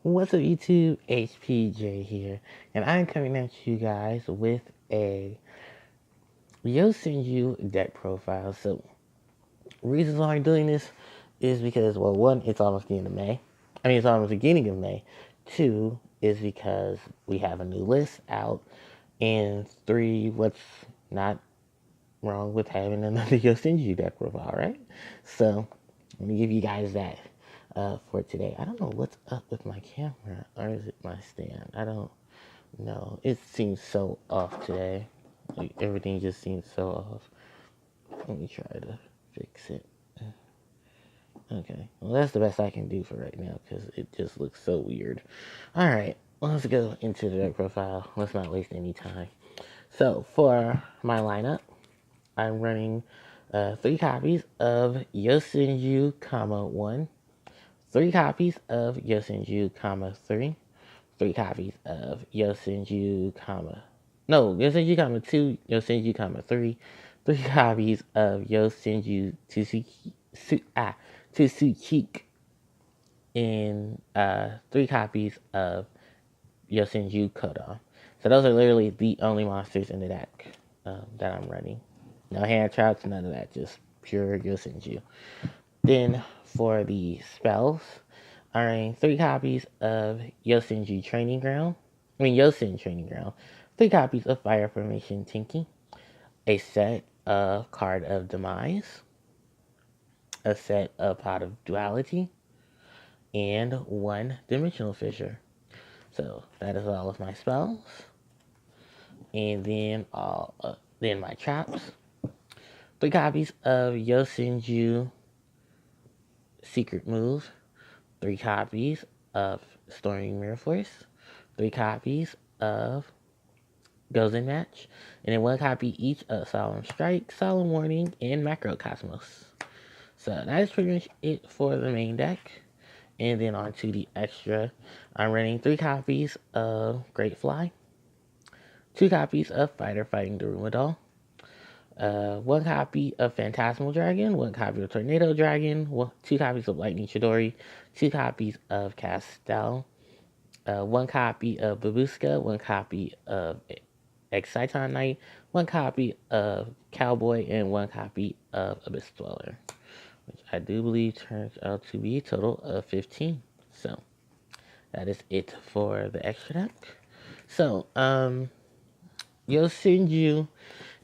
What's up YouTube? HPJ here, and I'm coming at you guys with a Yosenju deck profile. So, reasons why I'm doing this is because, well, one, it's almost the end of May. It's almost the beginning of May. Two, is because we have a new list out. And three, what's not wrong with having another Yosenju deck profile, right? So, let me give you guys that for today. I don't know what's up with my camera, or is it my stand? I don't know. It seems so off today. Like, everything just seems so off. Let me try to fix it. Okay, well, that's the best I can do for right now because it just looks so weird. Alright, let's go into the deck profile. Let's not waste any time. So, for my lineup, I'm running 3 copies of Yosenju, 1, 3 copies of Yosenju, 3, 3 copies of Yosenju, Yosenju, 2, Yosenju, 3, 3 copies of Yosenju Tsuchik, and 3 copies of Yosenju Kodan. So those are literally the only monsters in the deck that I'm running. No hand traps, none of that, just pure Yosenju. Then for the spells, I'm running 3 copies of Yosenju Training Ground. Yosen Training Ground. 3 copies of Fire Formation Tinky. A set of Card of Demise. A set of Pot of Duality. And 1 Dimensional Fissure. So that is all of my spells. And then then my traps. 3 copies of Yosenju Secret Move. 3 copies of Storming Mirror Force. 3 copies of Gozen Match. And then 1 copy each of Solemn Strike, Solemn Warning, and Macrocosmos. So that is pretty much it for the main deck. And then on to the extra. I'm running 3 copies of Great Fly. 2 copies of Fighter Fighting Daruma Doll. 1 copy of Phantasmal Dragon, 1 copy of Tornado Dragon, 2 copies of Lightning Chidori, 2 copies of Castel, 1 copy of Babuska, 1 copy of Exciton Knight, 1 copy of Cowboy, and 1 copy of Abyss Dweller, which I do believe turns out to be a total of 15. So, that is it for the extra deck. So, Yosenju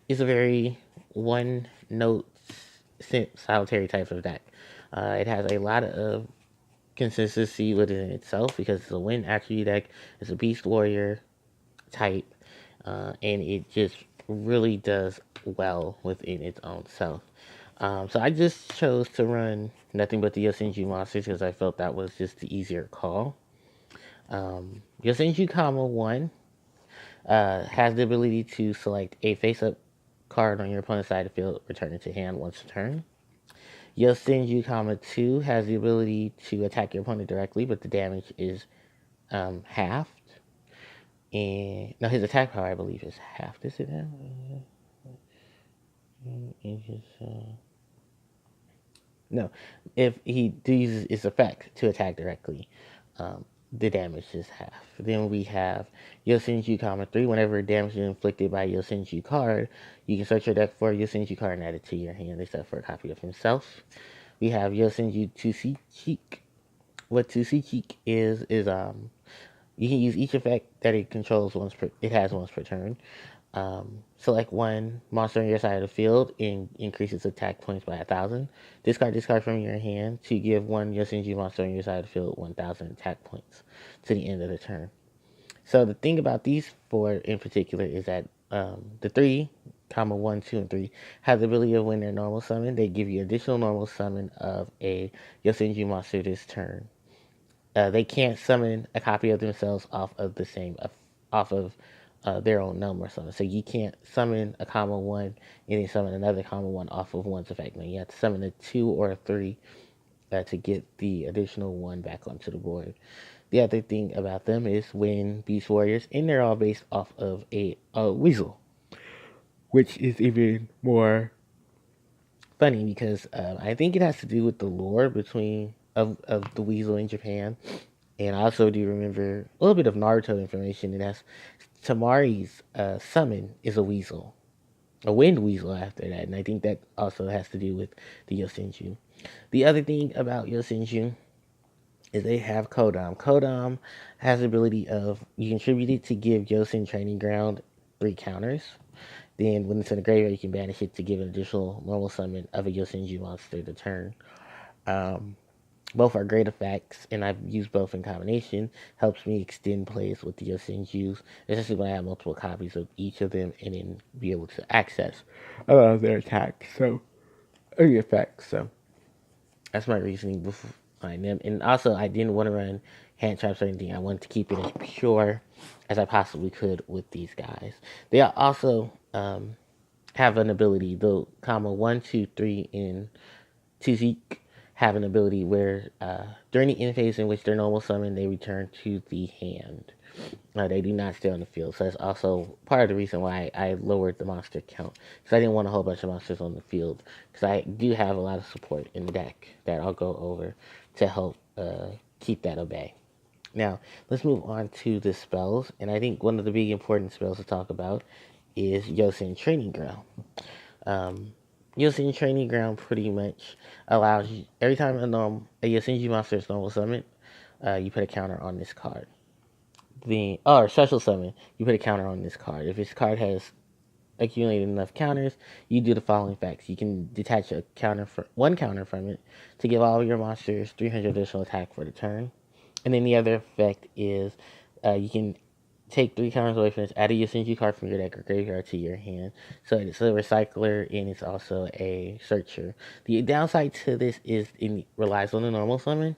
is a very one-note solitary type of deck. It has a lot of consistency within itself because it's a wind attribute deck. It's a beast warrior type, and it just really does well within its own self. So I just chose to run nothing but the Yosenju monsters because I felt that was just the easier call. Yosenju, 1 has the ability to select a face-up card on your opponent's side of the field, return it to hand once a turn. Yosenju, 2 has the ability to attack your opponent directly, but the damage is halved. And no, his attack power, I believe, is halved. Is it halved? No, if he uses its effect to attack directly, the damage is half. Then we have Yosenju, 3. Whenever damage is inflicted by Yosenju card, you can search your deck for a Yosenju card and add it to your hand except for a copy of himself. We have Yosenju Tsuchik. What Tsuchik is you can use each effect that it controls once per turn. Select 1 monster on your side of the field and increase its attack points by 1,000. Discard this card from your hand to give 1 Yosenju monster on your side of the field 1,000 attack points to the end of the turn. So the thing about these 4 in particular is that the 3, 1, 2, and 3 have the ability of when they're normal summon, they give you additional normal summon of a Yosenju monster this turn. They can't summon a copy of themselves off of their own number summon. So you can't summon a 1 and then summon another 1 off of 1's effect. Now you have to summon a 2 or a 3 to get the additional 1 back onto the board. The other thing about them is when Beast Warriors, and they're all based off of a Weasel, which is even more funny because I think it has to do with the lore of the Weasel in Japan. And I also do remember a little bit of Naruto information, and that's Tamari's summon is a weasel, a wind weasel after that. And I think that also has to do with the Yosenju. The other thing about Yosenju is they have Kodam. Kodam has the ability of you contribute it to give Yosen Training Ground 3 counters. Then when it's in the graveyard, you can banish it to give an additional normal summon of a Yosenju monster to turn. Um, Both are great effects, and I've used both in combination. Helps me extend plays with the Yosenjus, especially when I have multiple copies of each of them, and then be able to access a lot of their attacks. So, the effects. So that's my reasoning behind them. And also, I didn't want to run hand traps or anything. I wanted to keep it as pure as I possibly could with these guys. They also have an ability, the comma 1, 2, 3 in to Zeke have an ability where during the end phase in which they're normal summon, they return to the hand. They do not stay on the field, so that's also part of the reason why I lowered the monster count, because I didn't want a whole bunch of monsters on the field, because I do have a lot of support in the deck that I'll go over to help keep that at bay. Now, let's move on to the spells, and I think one of the big important spells to talk about is Yosen Training Ground. Um, Yosen Training Ground pretty much allows you, every time a Yosenju monster is normal summon, you put a counter on this card. Or special summon, you put a counter on this card. If this card has accumulated enough counters, you do the following effects. You can detach one counter from it to give all of your monsters 300 additional attack for the turn. And then the other effect is you can take 3 counters away from this, add a Yosenju card from your deck or graveyard to your hand. So it's a recycler and it's also a searcher. The downside to this is it relies on the normal summon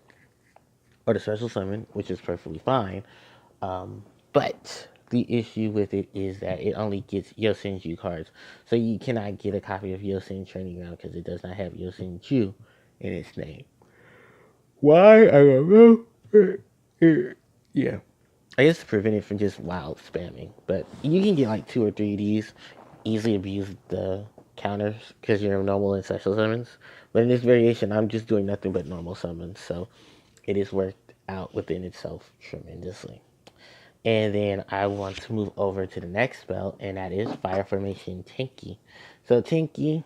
or the special summon, which is perfectly fine. But the issue with it is that it only gets Yosenju cards. So you cannot get a copy of Yosen Training Ground because it does not have Yosenju in its name. Why? I don't know. Yeah. I guess to prevent it from just wild spamming. But you can get like 2 or 3 of these, easily abuse the counters because you're normal and special summons. But in this variation, I'm just doing nothing but normal summons. So it is worked out within itself tremendously. And then I want to move over to the next spell, and that is Fire Formation Tinky. So Tinky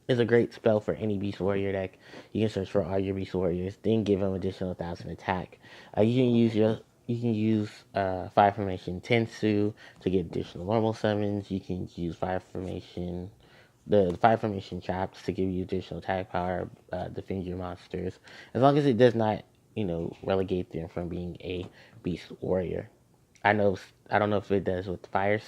is a great spell for any Beast Warrior deck. You can search for all your Beast Warriors, then give them additional 1,000 attack. You can use Fire Formation Tensu to get additional normal summons. You can use the Fire Formation Traps to give you additional attack power, defend your monsters, as long as it does not, relegate them from being a Beast Warrior. I don't know if it does with fire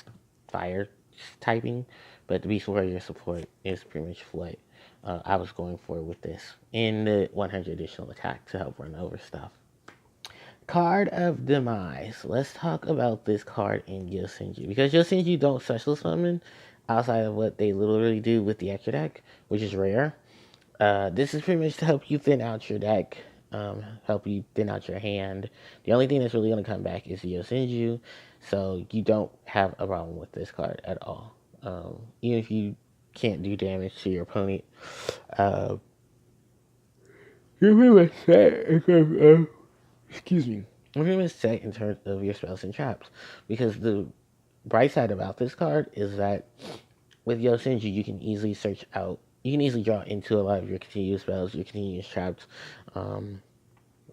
typing, but the Beast Warrior support is pretty much what I was going for with this, and the 100 additional attack to help run over stuff. Card of Demise. Let's talk about this card in Yosenju, because Yosenju don't special summon outside of what they literally do with the extra deck, which is rare. This is pretty much to help you thin out your deck, help you thin out your hand. The only thing that's really going to come back is the Yosenju, so you don't have a problem with this card at all. Even if you can't do damage to your opponent, you're pretty much set. Excuse me. You're pretty much set in terms of your spells and traps, because the bright side about this card is that with Yosenju, you can easily draw into a lot of your continuous spells, your continuous traps, and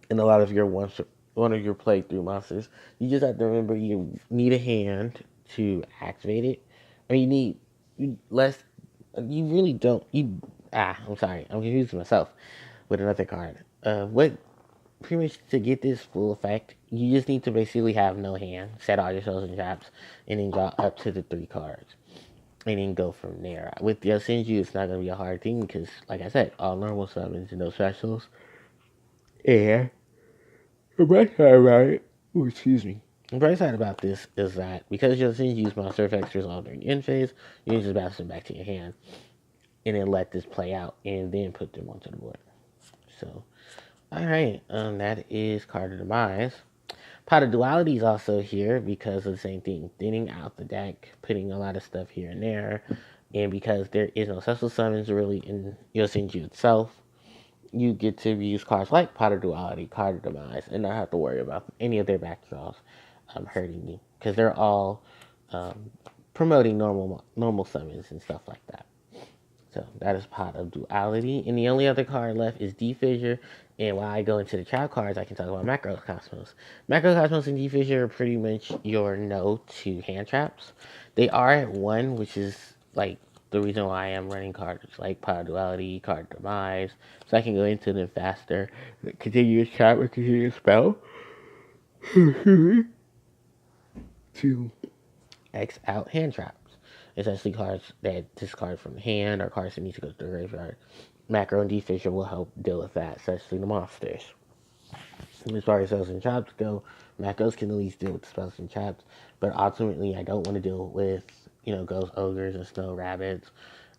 a lot of your one of your playthrough monsters. You just have to remember you need a hand to activate it. Or you need less. You really don't. I'm sorry. I'm confusing myself with another card. What pretty much to get this full effect, you just need to basically have no hand, set all your spells and traps, and then draw up to the 3 cards, and then go from there. With the Yosenju, it's not going to be a hard thing because, like I said, all normal summons and no specials. And the bright side about it, excuse me. The bright side about this is that because Yosenju's monster effects resolve during end phase, you can just bounce them back to your hand and then let this play out and then put them onto the board. So, alright, that is Card of Demise. Pot of Duality is also here because of the same thing, thinning out the deck, putting a lot of stuff here and there, and because there is no special summons really in Yosenju itself, you get to use cards like Pot of Duality, Card of Demise, and not have to worry about any of their back draws hurting you, because they're all um, promoting normal summons and stuff like that. So that is Pot of Duality. And the only other card left is Defissure. And while I go into the trap cards, I can talk about Macrocosmos. Macrocosmos and Defissure are pretty much your no to hand traps. They are at one, which is like the reason why I am running cards like Pot of Duality, Card of Demise, so I can go into them faster. Continuous trap or continuous spell to X out hand traps. Essentially, cards that discard from the hand or cards that need to go to the graveyard. Macro and Defissure will help deal with that, especially the monsters. As far as spells and traps go, macros can at least deal with spells and traps, but ultimately, I don't want to deal with, ghost ogres and snow rabbits,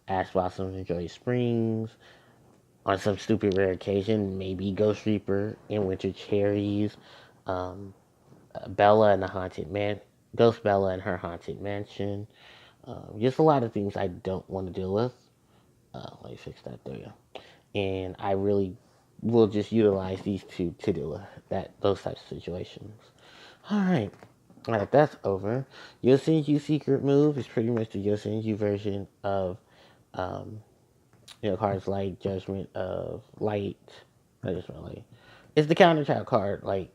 ash blossoms and joy springs. On some stupid rare occasion, maybe Ghost Reaper and winter cherries, um, Bella and the haunted man, Ghost Bella and her haunted mansion. Just a lot of things I don't want to deal with. Let me fix that. There you go. And I really will just utilize these two to deal with those types of situations. All right. All right, that's over. Yosenju Secret Move is pretty much the Yosenju version of, um, cards like Judgment of Light. Not Judgment of Light. It's the counter trap card, like,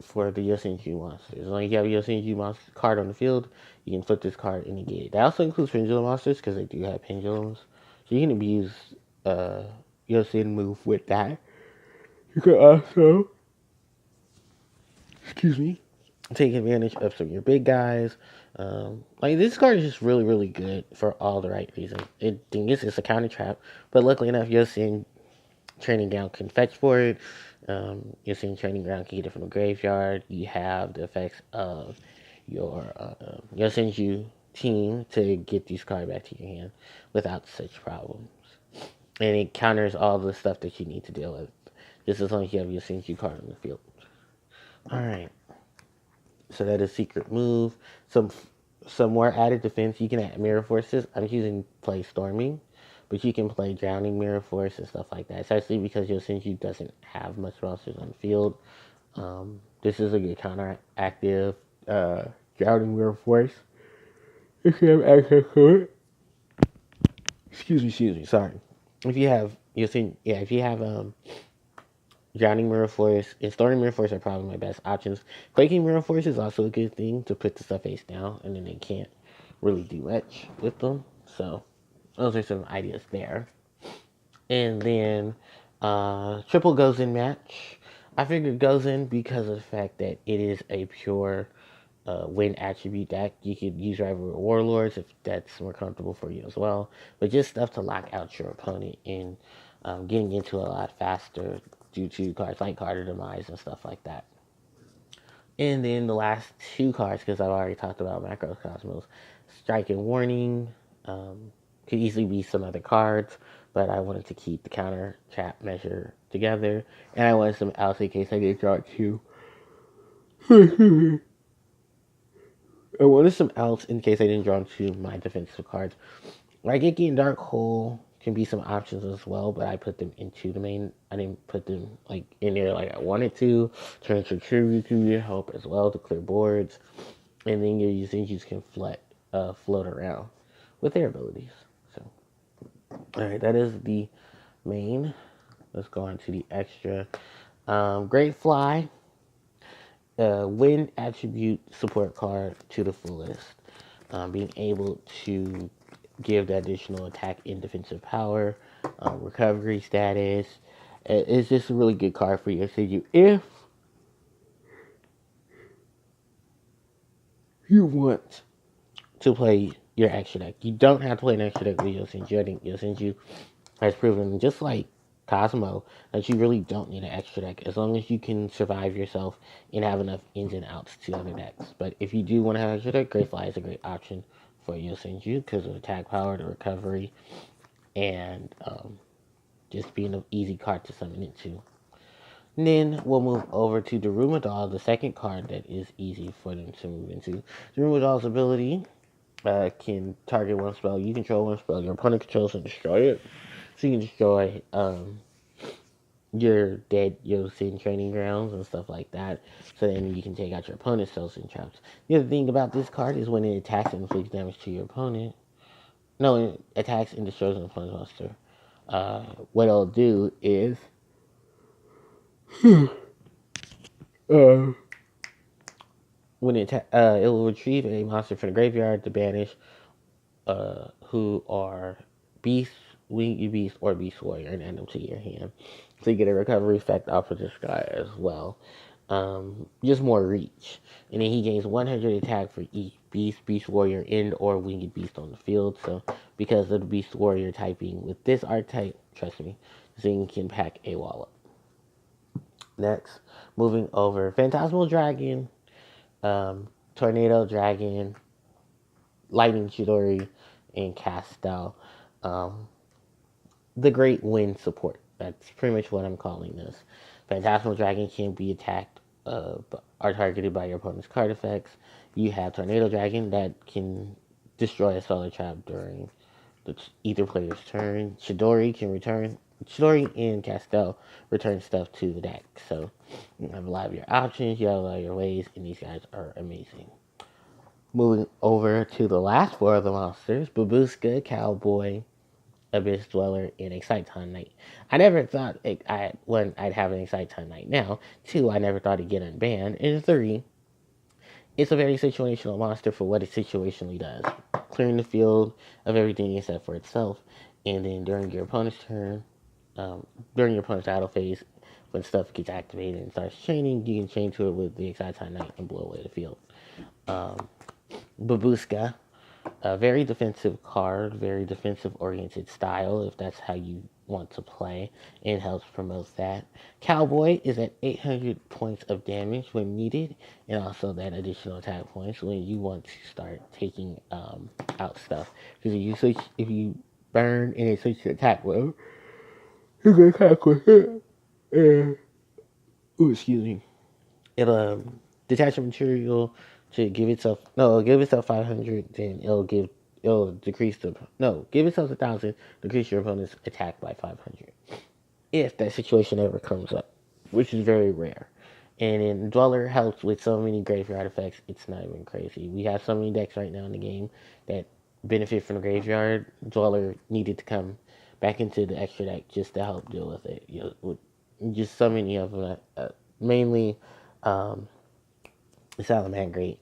for the Yosenju monsters. As long as you have a Yosenju monster card on the field, you can flip this card and negate it. That also includes pendulum monsters, because they do have pendulums. So you can abuse Yosen move with that. You can also, excuse me, take advantage of some of your big guys. Like, this card is just really, really good for all the right reasons. It's a counter trap, but luckily enough, Yosen Training Ground can fetch for it. Yosen Training Ground can get it from the graveyard. You have the effects of your Yosenju team to get these cards back to your hand without such problems. And it counters all the stuff that you need to deal with, just as long as you have your Yosenju card on the field. Alright. So that is Secret Move. Some more added defense. You can add Mirror Forces. I'm choosing play Storming, but you can play Drowning Mirror Force and stuff like that. Especially because Yosenju doesn't have much monsters on the field. This is a good counteractive Drowning Mirror Force. If you have access to it. Excuse me, sorry. If you have Drowning Mirror Force and Storming Mirror Force are probably my best options. Quaking Mirror Force is also a good thing to put the stuff face down, and then they can't really do much with them. So those are some ideas there. And then triple goes in match. I figured goes in because of the fact that it is a pure win attribute deck. You could use rival warlords if that's more comfortable for you as well. But just stuff to lock out your opponent and getting into a lot faster due to cards like Card of Demise and stuff like that. And then the last two cards, because I've already talked about Macrocosmos, Strike and Warning, could easily be some other cards, but I wanted to keep the counter trap measure together, and I wanted some else in case I did draw two. I wanted some else in case I didn't draw two my defensive cards. Like Icky and Dark Hole can be some options as well, but I put them into the main. I didn't put them like in there like I wanted to. Transfer Tribute to help as well to clear boards, and then your Yosenjus can float around with their abilities. So, all right, that is the main. Let's go on to the extra. Great Fly. Wind attribute support card to the fullest. Being able to give the additional attack and defensive power, recovery status. It's just a really good card for Yosenju if you want to play your extra deck. You don't have to play an extra deck with Yosenju. I think Yosenju has proven, just like Cosmo, that you really don't need an extra deck as long as you can survive yourself and have enough ins and outs to other decks. But if you do want to have an extra deck, Great Fly is a great option for Yosenju because of attack power, the recovery, and just being an easy card to summon into. And then we'll move over to Daruma, the second card that is easy for them to move into. Daruma ability can target one spell. You control one spell. Your opponent controls and destroy it. So you can destroy your dead Yosen training grounds and stuff like that. So then you can take out your opponent's Yosen traps. The other thing about this card is when it attacks and inflicts damage to your opponent. No, it attacks and destroys an opponent's monster. What it'll do is uh, when it will retrieve a monster from the graveyard to banish who are beasts, winged beast, or beast warrior, and add them to your hand. So you get a recovery effect off of this guy as well. Just more reach. And then he gains 100 attack for each beast, beast warrior, and or winged beast on the field. So because of the beast warrior typing with this archetype, trust me, this thing can pack a wall up. Next, moving over, Phantasmal Dragon, Tornado Dragon, Lightning Chidori, and Castel. Um, the Great Wind support. That's pretty much what I'm calling this. Phantasmal Dragon can be attacked are targeted by your opponent's card effects. You have Tornado Dragon that can destroy a solar trap during either player's turn. Chidori and Castel return stuff to the deck. So you have a lot of your options, you have a lot of your ways, and these guys are amazing. Moving over to the last four of the monsters, Babushka, Cowboy, Abyss Dweller, and Exciton Knight. I never thought I'd have an Exciton Knight now. Two, I never thought it'd get unbanned. And three, it's a very situational monster for what it situationally does. Clearing the field of everything except for itself. And then during your opponent's turn, during your opponent's battle phase, when stuff gets activated and starts chaining, you can chain to it with the Exciton Knight and blow away the field. Babushka, a very defensive card, very defensive oriented style, if that's how you want to play, and helps promote that. Cowboy is at 800 points of damage when needed, and also that additional attack points when you want to start taking out stuff. Because if you burn and it switches to attack mode, you can attack with it. Excuse me. It'll detach a material to give itself 500, then it'll decrease give itself 1,000, decrease your opponent's attack by 500. If that situation ever comes up, which is very rare. And then Dweller helps with so many graveyard effects, it's not even crazy. We have so many decks right now in the game that benefit from the graveyard. Dweller needed to come back into the extra deck just to help deal with it. Just so many of them, mainly Salamangreat.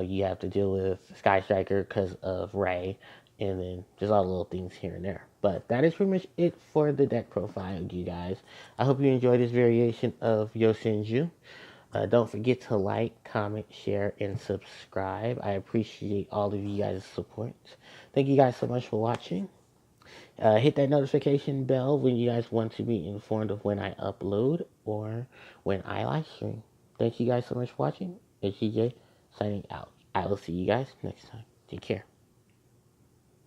You have to deal with Sky Striker because of Ray, and then just all the little things here and there. But that is pretty much it for the deck profile, you guys. I hope you enjoyed this variation of Yosenju. Don't forget to like, comment, share, and subscribe. I appreciate all of you guys' support. Thank you guys so much for watching. Hit that notification bell when you guys want to be informed of when I upload or when I live stream. Thank you guys so much for watching. It's CJ signing out. I will see you guys next time. Take care.